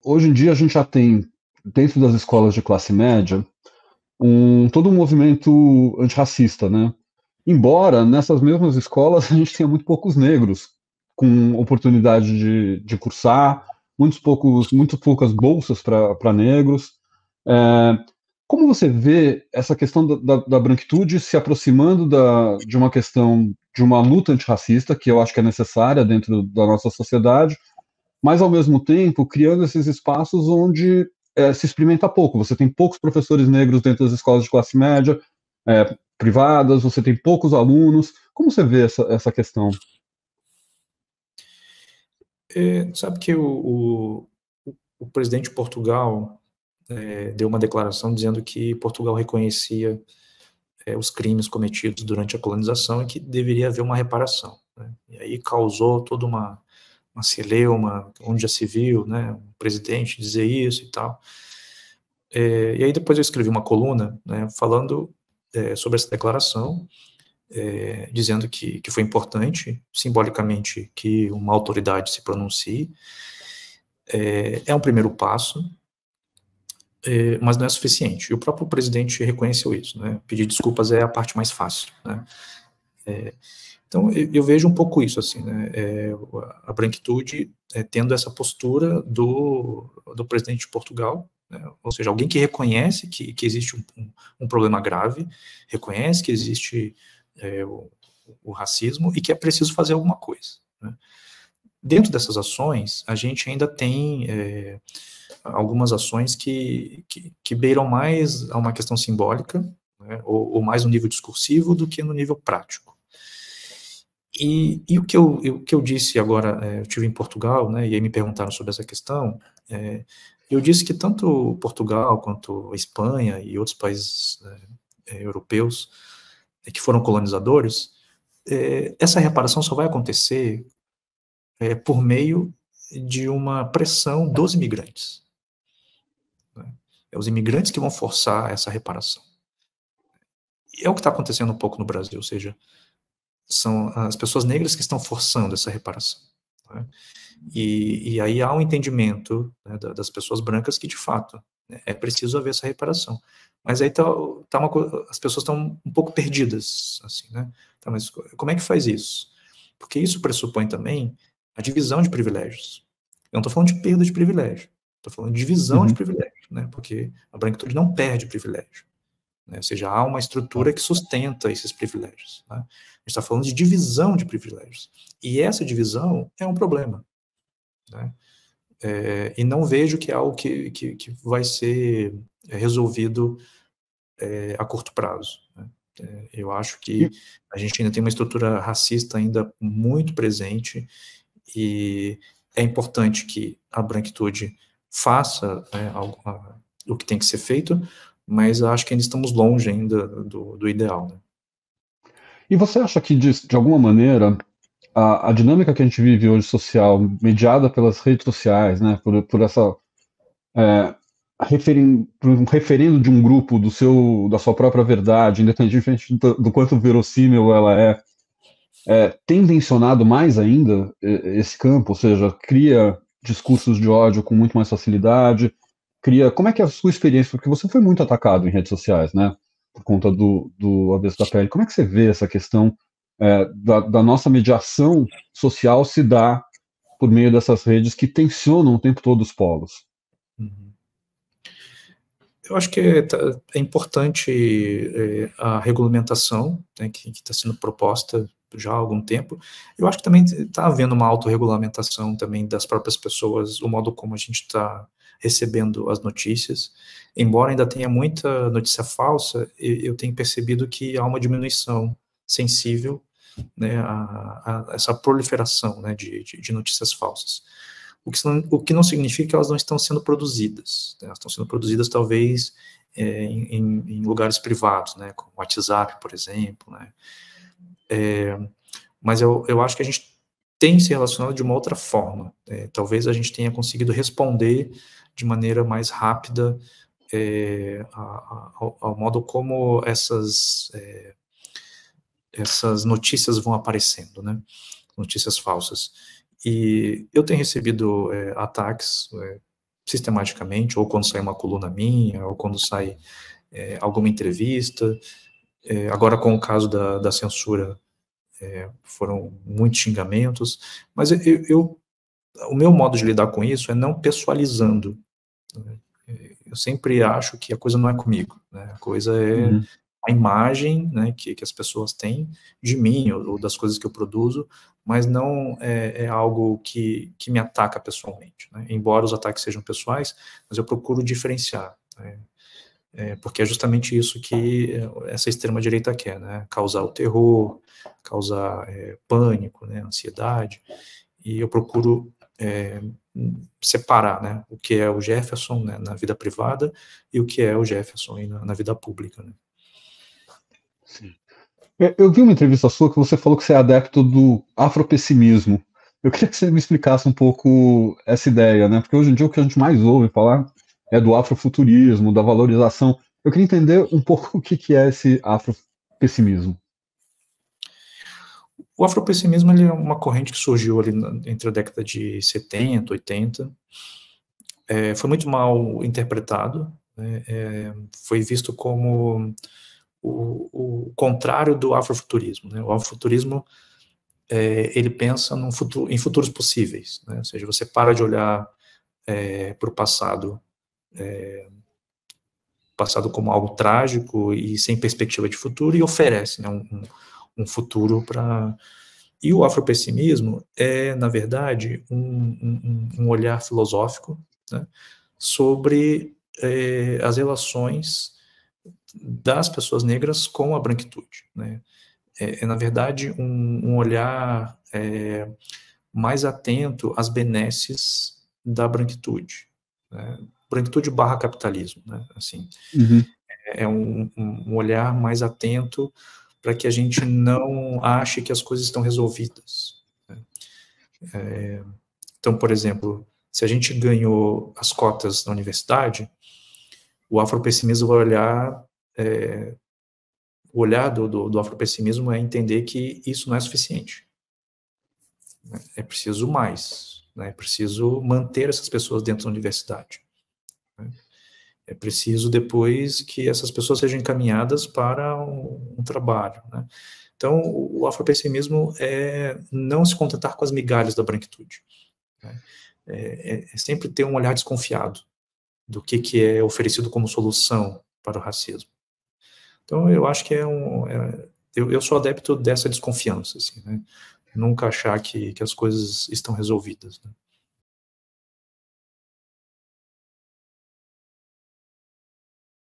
hoje em dia a gente já tem, dentro das escolas de classe média, todo um movimento antirracista, né? Embora nessas mesmas escolas a gente tenha muito poucos negros com oportunidade de cursar, muito poucas bolsas para negros. É, como você vê essa questão da branquitude se aproximando de uma questão de uma luta antirracista, que eu acho que é necessária dentro da nossa sociedade, mas ao mesmo tempo criando esses espaços onde se experimenta pouco. Você tem poucos professores negros dentro das escolas de classe média, privadas, você tem poucos alunos. Como você vê essa questão? Sabe que o presidente de Portugal deu uma declaração dizendo que Portugal reconhecia os crimes cometidos durante a colonização e que deveria haver uma reparação, né? E aí causou toda uma celeuma, onde já se viu, né, um presidente dizer isso e tal. E aí depois eu escrevi uma coluna, né, falando sobre essa declaração, dizendo que foi importante, simbolicamente, que uma autoridade se pronuncie. É um primeiro passo, mas não é suficiente. E o próprio presidente reconheceu isso, né? Pedir desculpas é a parte mais fácil, né? Então, eu vejo um pouco isso, assim, né? A branquitude tendo essa postura do presidente de Portugal, né? Ou seja, alguém que reconhece que existe um problema grave, reconhece que existe o racismo e que é preciso fazer alguma coisa, né? Dentro dessas ações, a gente ainda tem algumas ações que beiram mais a uma questão simbólica, né, ou mais no nível discursivo do que no nível prático. E o que eu disse agora, eu estive em Portugal, né, e aí me perguntaram sobre essa questão, eu disse que tanto Portugal quanto a Espanha e outros países europeus que foram colonizadores, essa reparação só vai acontecer por meio de uma pressão dos imigrantes, né? É os imigrantes que vão forçar essa reparação. E é o que está acontecendo um pouco no Brasil, ou seja, são as pessoas negras que estão forçando essa reparação, né? E aí há um entendimento, né, das pessoas brancas que, de fato, né, é preciso haver essa reparação. Mas aí as pessoas estão um pouco perdidas, assim, né? Tá, mas como é que faz isso? Porque isso pressupõe também a divisão de privilégios. Eu não estou falando de perda de privilégio, estou falando de divisão de Uhum. privilégio, né? Porque a branquitude não perde privilégio, né? Ou seja, há uma estrutura que sustenta esses privilégios, né? A gente está falando de divisão de privilégios. E essa divisão é um problema, né? E não vejo que é algo que vai ser resolvido a curto prazo, né? Eu acho E, que a gente ainda tem uma estrutura racista ainda muito presente e é importante que a branquitude faça, né, o que tem que ser feito, mas acho que ainda estamos longe ainda do ideal, né? e você acha que, de alguma maneira, a dinâmica que a gente vive hoje social, mediada pelas redes sociais, né, por essa é, por um referendo de um grupo da sua própria verdade, independentemente do quanto verossímil ela tendencionado mais ainda esse campo, ou seja, cria discursos de ódio com muito mais facilidade, cria. Como é que é a sua experiência? Porque você foi muito atacado em redes sociais, né? Por conta do avesso da pele. Como é que você vê essa questão da nossa mediação social se dá por meio dessas redes que tensionam o tempo todo os polos? Uhum. Eu acho que é importante a regulamentação, né, que está sendo proposta já há algum tempo. Eu acho que também está havendo uma autorregulamentação também das próprias pessoas, o modo como a gente está recebendo as notícias. Embora ainda tenha muita notícia falsa, eu tenho percebido que há uma diminuição sensível, né, a essa proliferação, né, de notícias falsas. O que não significa que elas não estão sendo produzidas, né? Elas estão sendo produzidas talvez em lugares privados, né, como WhatsApp, por exemplo, né? Mas eu acho que a gente tem se relacionado de uma outra forma. Talvez a gente tenha conseguido responder de maneira mais rápida ao modo como essas notícias vão aparecendo, né? Notícias falsas. E eu tenho recebido ataques sistematicamente, ou quando sai uma coluna minha, ou quando sai alguma entrevista. Agora, com o caso da censura, foram muitos xingamentos, mas o meu modo de lidar com isso é não pessoalizando. Eu sempre acho que a coisa não é comigo, né? A coisa é a imagem, né, que as pessoas têm de mim ou das coisas que eu produzo, mas não é algo que me ataca pessoalmente, né? Embora os ataques sejam pessoais, mas eu procuro diferenciar, né? Porque é justamente isso que essa extrema-direita quer, né? Causar o terror, causar pânico, né? Ansiedade, e eu procuro separar, né? O que é o Jefferson, né, na vida privada e o que é o Jefferson na vida pública, né? Sim. Eu vi uma entrevista sua que você falou que você é adepto do afropessimismo. Eu queria que você me explicasse um pouco essa ideia, né? Porque hoje em dia o que a gente mais ouve falar é do afrofuturismo, da valorização. Eu queria entender um pouco o que é esse afropessimismo. O afropessimismo, ele é uma corrente que surgiu ali entre a década de 70, 80. Foi muito mal interpretado, né? Foi visto como o contrário do afrofuturismo, né? O afrofuturismo, ele pensa em futuros possíveis, né? Ou seja, você para de olhar para o passado como algo trágico e sem perspectiva de futuro, e oferece, né, um futuro para... E o afropessimismo é, na verdade, um olhar filosófico, né, sobre as relações das pessoas negras com a branquitude, né? Na verdade, um olhar mais atento às benesses da branquitude, né? Branquitude barra capitalismo, né? Assim, é um olhar mais atento para que a gente não ache que as coisas estão resolvidas, né? Então, por exemplo, se a gente ganhou as cotas na universidade, o afropessimismo vai olhar, o olhar do afropessimismo é entender que isso não é suficiente, né? É preciso mais, né? É preciso manter essas pessoas dentro da universidade, né? É preciso depois que essas pessoas sejam encaminhadas para um trabalho, né? Então, o afropessimismo é não se contentar com as migalhas da branquitude, né? É sempre ter um olhar desconfiado do que é oferecido como solução para o racismo. Então, eu acho que eu sou adepto dessa desconfiança, assim, né? Nunca achar que as coisas estão resolvidas, né?